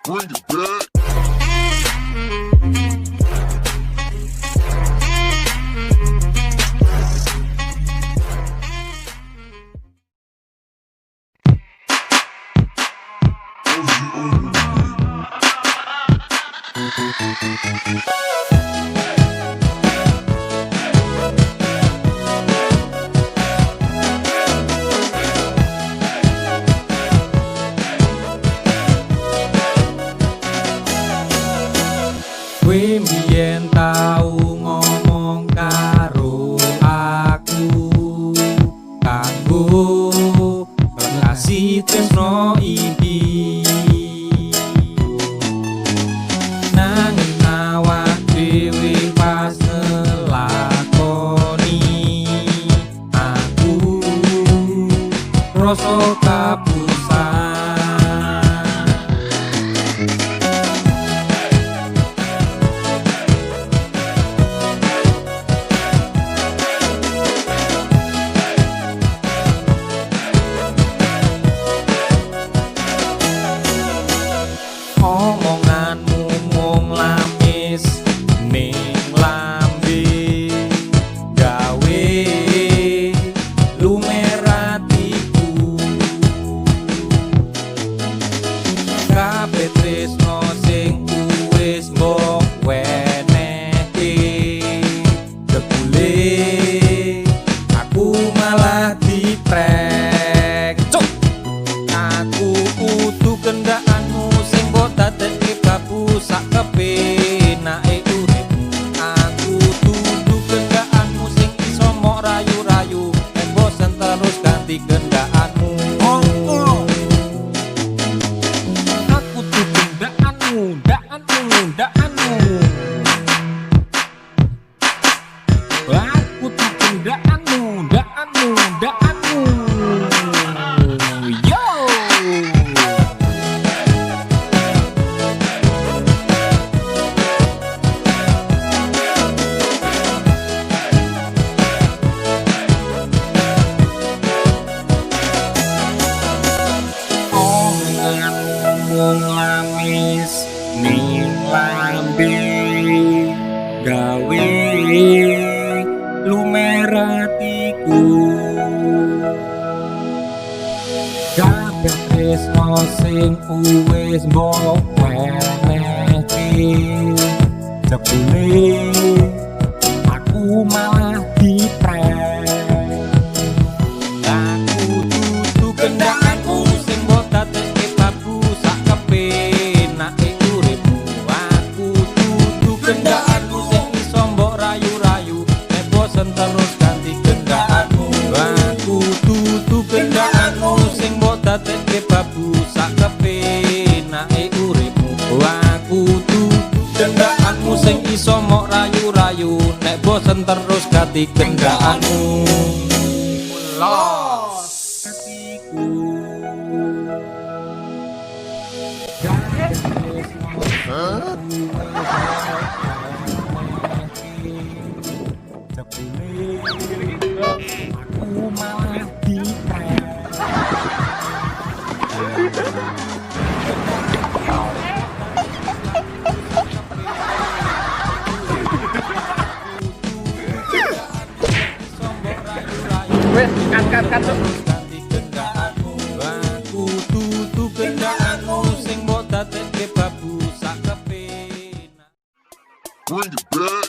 Bring it back. Kowe mbiyen tau ngomong karo aku kanggo ngasih tresno iki, nanging awak dhewe pas ngelakoni aku rasa kapusan. Omonganmu mung lamis ning lambe, gawe lumer atiku. Kabeh tresno sing wis mbok wenehke, jebule aku malah diprek. Cuk! Aku kudu kendhakanmu sing mbok dadekke babu sak kepenake uripmu. Aku dudu kendhakanmu sing iso mok rayu-rayu, nek bosen terus ganti kendhakanmu. Aku dudu kendhakanmu, kendhakanmu. Aku dudu kendhakanmu, kendhakanmu. Yo! Mung lamis ning lambe, gawe lumer atiku. Kabeh tresno sing wis mbok wenehke, jebule aku malah diprek. Aku dudu kendhakanmu sing mbok dadekke babu sak kepenake uripmu. Aku dudu kendhakanmu sing iso mbok rayu-rayu, nek bosen terus ganti kendhakanmu. Aku dudu kendhakanmu sing mbok dadekke babu sak kepenake uripmu. Aku dudu kendhakanmu sing iso mbok rayu-rayu, nek bosen terus ganti kendhakanmu. Los hatiku. Aku malah diprek. Kat. Ganti kendhakanmu. Aku dudu kendhakanmu sing mbok dadekke babu sak kepenake. Bring it back.